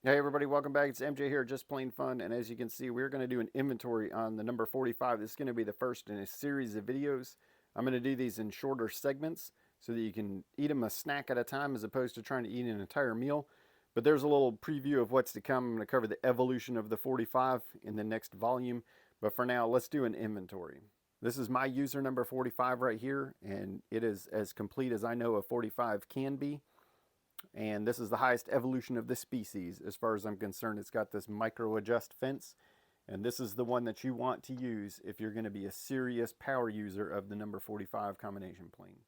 Hey everybody, welcome back. It's MJ here, Just Plain Fun, and as you can see, we're going to do an inventory on the number 45. This is going to be the first in a series of videos. I'm going to do these in shorter segments so that you can eat them a snack at a time as opposed to trying to eat an entire meal. But there's a little preview of what's to come. I'm going to cover the evolution of the 45 in the next volume. But for now, let's do an inventory. This is my user number 45 right here, and it is as complete as I know a 45 can be. And this is the highest evolution of this species as far as I'm concerned. It's got this micro adjust fence, and this is the one that you want to use if you're going to be a serious power user of the number 45 combination plane.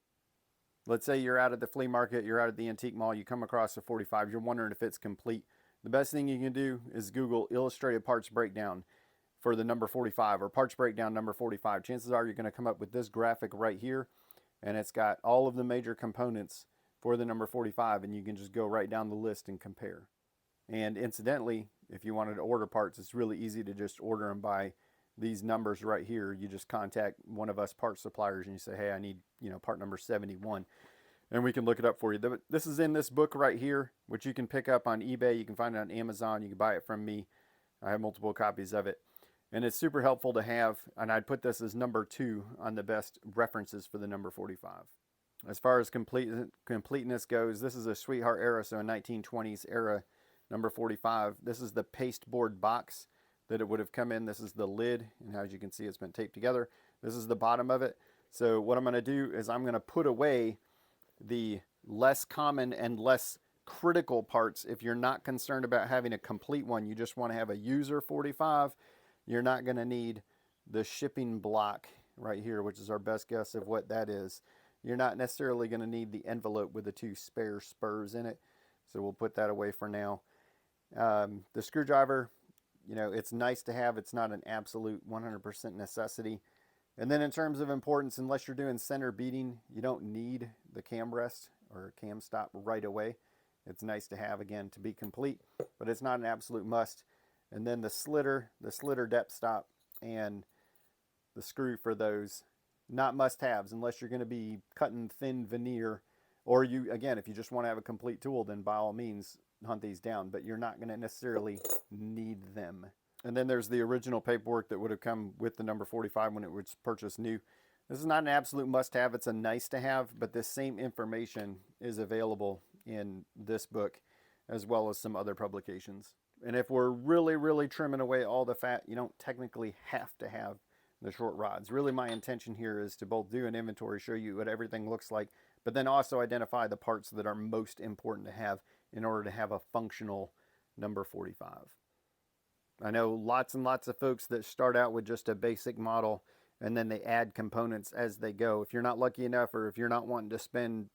Let's say you're out at the flea market, you're out at the antique mall, you come across a 45, you're wondering if it's complete. The best thing you can do is Google illustrated parts breakdown for the number 45 or parts breakdown number 45. Chances are you're going to come up with this graphic right here, and it's got all of the major components for the number 45, and you can just go right down the list and compare. And incidentally, if you wanted to order parts, it's really easy to just order them by these numbers right here. You just contact one of us part suppliers and you say, hey, I need, part number 71, and we can look it up for you. This is in this book right here, which you can pick up on eBay. You can find it on Amazon. You can buy it from me. I have multiple copies of it, and it's super helpful to have. And I'd put this as number 2 on the best references for the number 45. As far as completeness goes, this is a sweetheart era, so a 1920s era number 45. This is the pasteboard box that it would have come in. This is the lid, and as you can see, it's been taped together. This is the bottom of it. So what I'm going to do is I'm going to put away the less common and less critical parts. If you're not concerned about having a complete one, you just want to have a user 45, you're not going to need the shipping block right here, which is our best guess of what that is. You're not necessarily going to need the envelope with the 2 spare spurs in it, so we'll put that away for now. The screwdriver, it's nice to have. It's not an absolute 100% necessity. And then in terms of importance, unless you're doing center beating, you don't need the camrest or cam stop right away. It's nice to have, again, to be complete, but it's not an absolute must. And then the slitter depth stop, and the screw for those, not must-haves unless you're going to be cutting thin veneer, or if you just want to have a complete tool, then by all means hunt these down, but you're not going to necessarily need them. And then there's the original paperwork that would have come with the number 45 when it was purchased new. This is not an absolute must-have, it's a nice to have, but this same information is available in this book as well as some other publications. And if we're really, really trimming away all the fat, you don't technically have to have the short rods. Really, my intention here is to both do an inventory, show you what everything looks like, but then also identify the parts that are most important to have in order to have a functional number 45. I know lots and lots of folks that start out with just a basic model and then they add components as they go. If you're not lucky enough, or if you're not wanting to spend,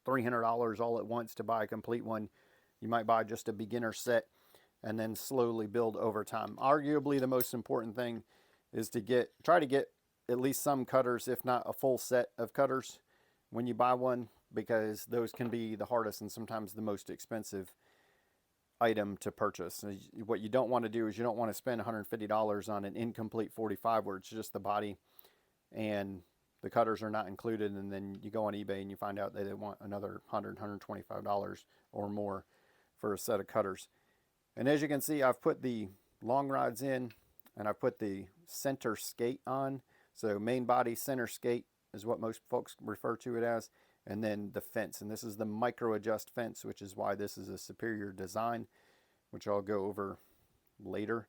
$300 all at once to buy a complete one, you might buy just a beginner set and then slowly build over time. Arguably the most important thing is to try to get at least some cutters, if not a full set of cutters when you buy one, because those can be the hardest and sometimes the most expensive item to purchase. What you don't want to do is you don't want to spend $150 on an incomplete 45 where it's just the body and the cutters are not included, and then you go on eBay and you find out that they want another $100, $125 or more for a set of cutters. And as you can see, I've put the long rods in, and I put the center skate on. So main body, center skate is what most folks refer to it as, and then the fence. And this is the micro adjust fence, which is why this is a superior design, which I'll go over later,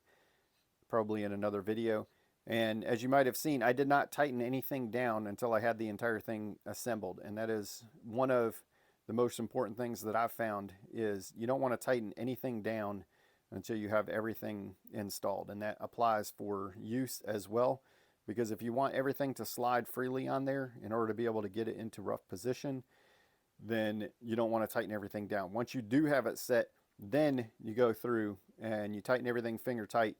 probably in another video. And as you might have seen, I did not tighten anything down until I had the entire thing assembled. And that is one of the most important things that I've found, is you don't want to tighten anything down until you have everything installed. And that applies for use as well, because if you want everything to slide freely on there in order to be able to get it into rough position, then you don't want to tighten everything down. Once you do have it set, then you go through and you tighten everything finger tight,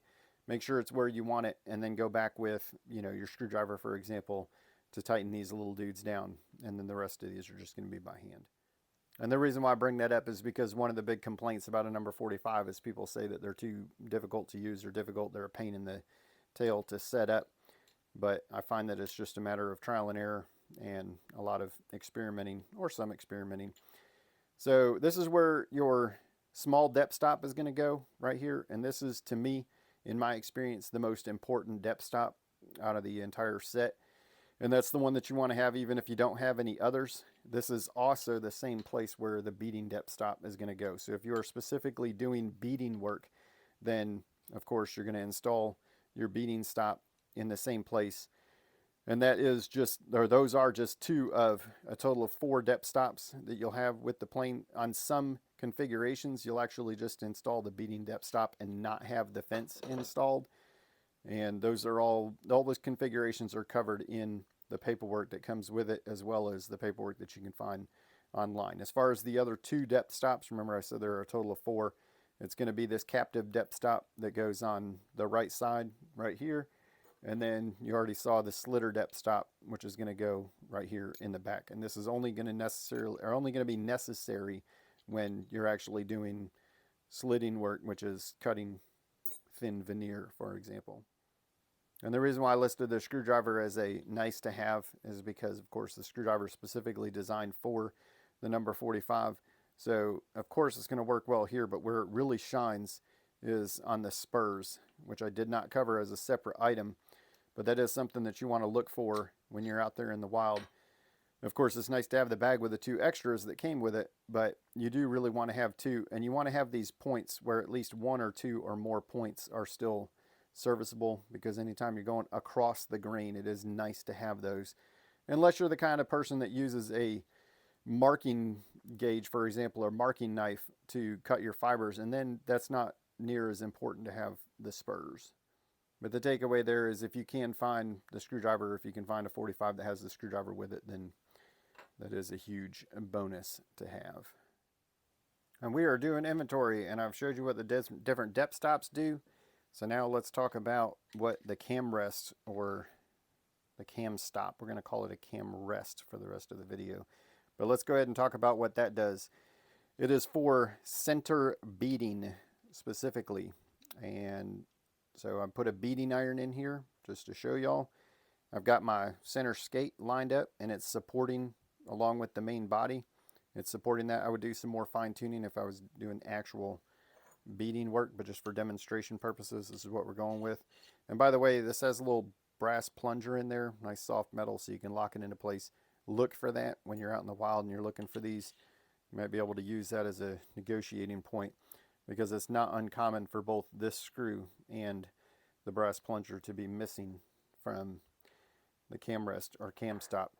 make sure it's where you want it, and then go back with, your screwdriver, for example, to tighten these little dudes down. And then the rest of these are just going to be by hand. And the reason why I bring that up is because one of the big complaints about a number 45 is people say that they're too difficult to use or they're a pain in the tail to set up. But I find that it's just a matter of trial and error and a lot of experimenting, or some experimenting. So this is where your small depth stop is going to go right here. And this is, to me, in my experience, the most important depth stop out of the entire set. And that's the one that you want to have even if you don't have any others. This is also the same place where the beading depth stop is going to go. So if you are specifically doing beading work, then of course you're going to install your beading stop in the same place. And that is just, or those are just 2 of a total of 4 depth stops that you'll have with the plane. On some configurations, you'll actually just install the beading depth stop and not have the fence installed. And those are all those configurations are covered in the paperwork that comes with it, as well as the paperwork that you can find online. As far as the other 2 depth stops, remember I said there are a total of 4. It's going to be this captive depth stop that goes on the right side right here. And then you already saw the slitter depth stop, which is going to go right here in the back. And this is only going to be necessary when you're actually doing slitting work, which is cutting thin veneer, for example. And the reason why I listed the screwdriver as a nice to have is because, of course, the screwdriver is specifically designed for the number 45. So, of course, it's going to work well here, but where it really shines is on the spurs, which I did not cover as a separate item. But that is something that you want to look for when you're out there in the wild. Of course, it's nice to have the bag with the 2 extras that came with it, but you do really want to have 2, and you want to have these points where at least 1 or 2 or more points are still serviceable, because anytime you're going across the grain, it is nice to have those. Unless you're the kind of person that uses a marking gauge, for example, or marking knife to cut your fibers, and then that's not near as important to have the spurs. But the takeaway there is, if you can find the screwdriver, if you can find a 45 that has the screwdriver with it, then that is a huge bonus to have. And we are doing inventory, and I've showed you what the different depth stops do. So now let's talk about what the Camrest, or the cam stop, we're going to call it a Camrest for the rest of the video. But let's go ahead and talk about what that does. It is for center beading specifically. And so I put a beading iron in here just to show y'all. I've got my center skate lined up, and it's supporting along with the main body. It's supporting that. I would do some more fine tuning if I was doing actual beading work, but just for demonstration purposes, this is what we're going with. And by the way, this has a little brass plunger in there, nice soft metal, so you can lock it into place. Look for that when you're out in the wild and you're looking for these. You might be able to use that as a negotiating point, because it's not uncommon for both this screw and the brass plunger to be missing from the Camrest or cam stop.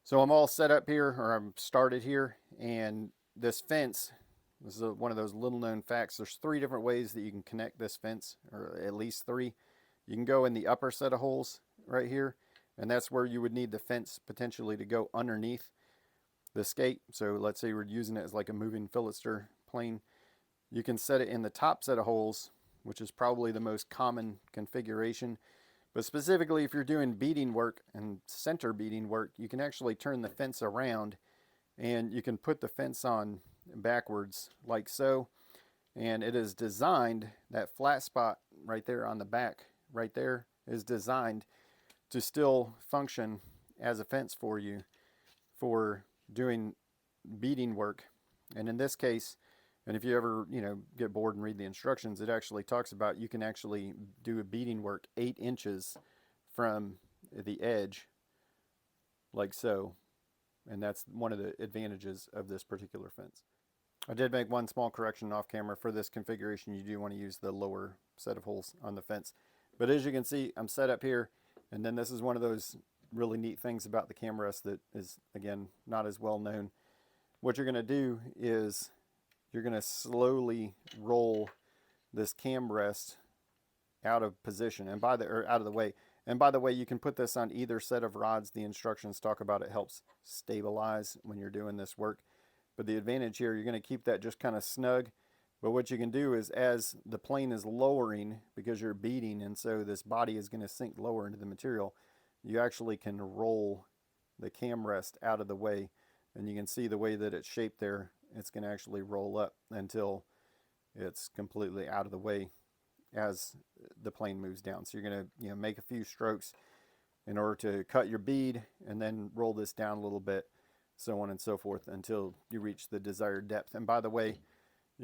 So I'm all set up here, or I'm started here, and this fence, this is one of those little known facts. There's 3 different ways that you can connect this fence, or at least 3. You can go in the upper set of holes right here, and that's where you would need the fence potentially to go underneath the skate. So let's say we're using it as like a moving Philister plane. You can set it in the top set of holes, which is probably the most common configuration. But specifically, if you're doing beading work and center beading work, you can actually turn the fence around, and you can put the fence on backwards like so. And it is designed, that flat spot right there on the back right there is designed to still function as a fence for you for doing beading work. And in this case, and if you ever, get bored and read the instructions, it actually talks about you can actually do a beading work 8 inches from the edge, like so. And that's one of the advantages of this particular fence. I did make one small correction off camera. For this configuration, you do want to use the lower set of holes on the fence. But as you can see, I'm set up here, and then this is one of those really neat things about the Camrest that is, again, not as well known. What you're going to do is you're going to slowly roll this Camrest out of position and out of the way. And by the way, you can put this on either set of rods. The instructions talk about it helps stabilize when you're doing this work. But the advantage here, you're going to keep that just kind of snug. But what you can do is, as the plane is lowering, because you're beading, and so this body is going to sink lower into the material, you actually can roll the Camrest out of the way. And you can see the way that it's shaped there. It's going to actually roll up until it's completely out of the way as the plane moves down. So you're going to make a few strokes in order to cut your bead, and then roll this down a little bit, so on and so forth, until you reach the desired depth. And by the way,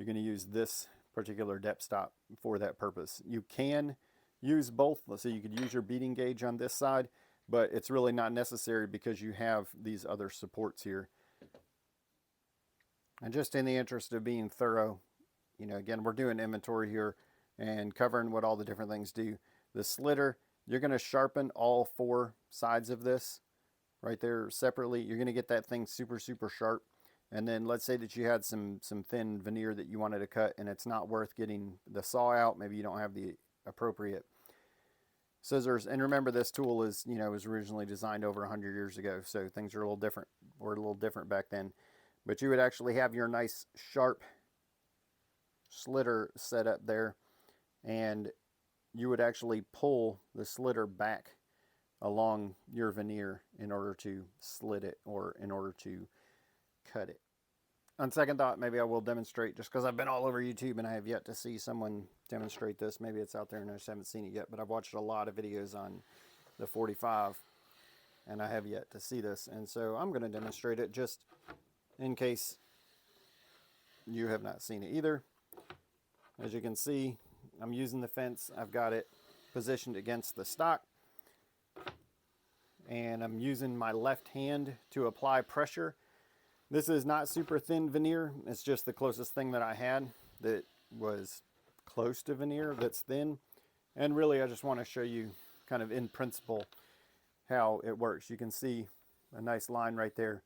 you're going to use this particular depth stop for that purpose. You can use both, so you could use your beading gauge on this side, but it's really not necessary because you have these other supports here. And just in the interest of being thorough, you know, again, we're doing inventory here and covering what all the different things do. The slitter, you're going to sharpen all 4 sides of this right there separately. You're going to get that thing super, super sharp. And then let's say that you had some thin veneer that you wanted to cut and it's not worth getting the saw out. Maybe you don't have the appropriate scissors. And remember, this tool is, you know, was originally designed over 100 years ago. So things are a little different, or a little different back then. But you would actually have your nice sharp slitter set up there, and you would actually pull the slitter back along your veneer in order to slit it, or in order to cut it. On second thought, maybe I will demonstrate, just because I've been all over YouTube and I have yet to see someone demonstrate this. Maybe it's out there and I just haven't seen it yet, but I've watched a lot of videos on the 45 and I have yet to see this, and so I'm going to demonstrate it just in case you have not seen it either. As you can see, I'm using the fence. I've got it positioned against the stock, and I'm using my left hand to apply pressure. This is not super thin veneer. It's just the closest thing that I had that was close to veneer that's thin. And really, I just want to show you kind of in principle how it works. You can see a nice line right there.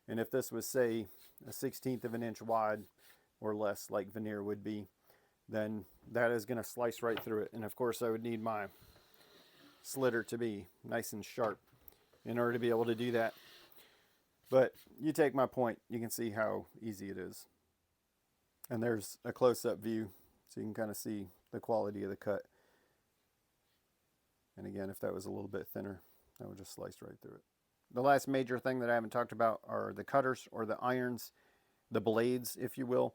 And if this was, say, a 1/16 of an inch wide or less, like veneer would be, then that is going to slice right through it. And of course, I would need my slitter to be nice and sharp in order to be able to do that. But you take my point, you can see how easy it is. And there's a close-up view, so you can kind of see the quality of the cut. And again, if that was a little bit thinner, that would just slice right through it. The last major thing that I haven't talked about are the cutters, or the irons, the blades, if you will.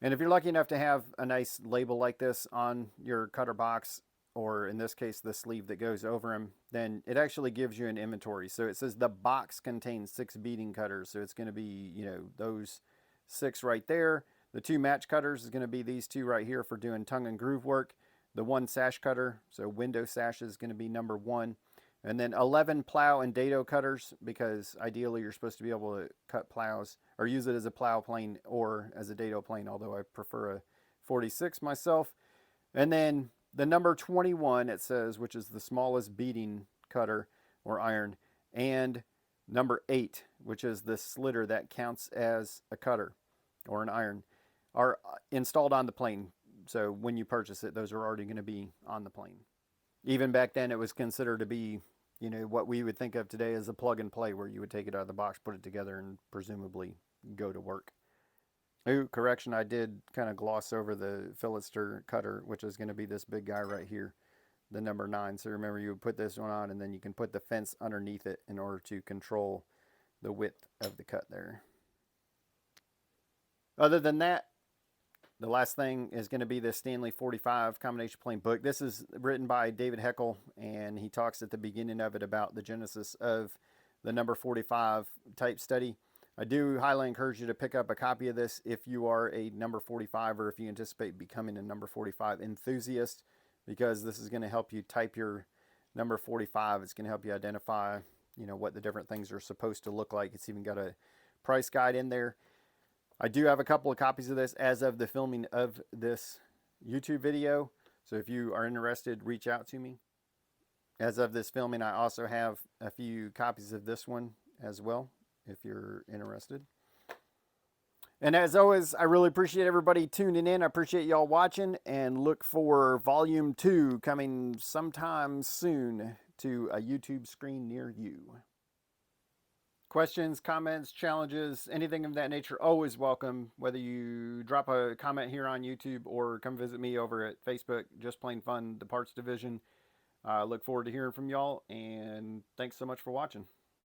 And if you're lucky enough to have a nice label like this on your cutter box, or in this case, the sleeve that goes over them, then it actually gives you an inventory. So it says the box contains 6 beading cutters. So it's going to be, you know, those 6 right there. The 2 match cutters is going to be these 2 right here for doing tongue and groove work. The 1 sash cutter, so window sash, is going to be number 1. And then 11 plow and dado cutters, because ideally you're supposed to be able to cut plows or use it as a plow plane or as a dado plane, although I prefer a 46 myself. And then the number 21, it says, which is the smallest beading cutter or iron, and number 8, which is the slitter that counts as a cutter or an iron, are installed on the plane. So when you purchase it, those are already going to be on the plane. Even back then, it was considered to be, you know, what we would think of today as a plug and play, where you would take it out of the box, put it together, and presumably go to work. Ooh, correction, I did kind of gloss over the Slitter cutter, which is going to be this big guy right here, the number 9. So remember, you would put this one on, and then you can put the fence underneath it in order to control the width of the cut there. Other than that, the last thing is going to be the Stanley 45 combination plane book. This is written by David Heckel, and he talks at the beginning of it about the genesis of the number 45 type study. I do highly encourage you to pick up a copy of this if you are a number 45, or if you anticipate becoming a number 45 enthusiast, because this is going to help you type your number 45. It's going to help you identify, you know, what the different things are supposed to look like. It's even got a price guide in there. I do have a couple of copies of this as of the filming of this YouTube video. So if you are interested, reach out to me. As of this filming, I also have a few copies of this one as well, if you're interested. And as always, I really appreciate everybody tuning in. I appreciate y'all watching, and look for Volume 2 coming sometime soon to a YouTube screen near you. Questions, comments, challenges, anything of that nature, always welcome. Whether you drop a comment here on YouTube or come visit me over at Facebook, Just Plain Fun, the Parts Division. Look forward to hearing from y'all, and thanks so much for watching.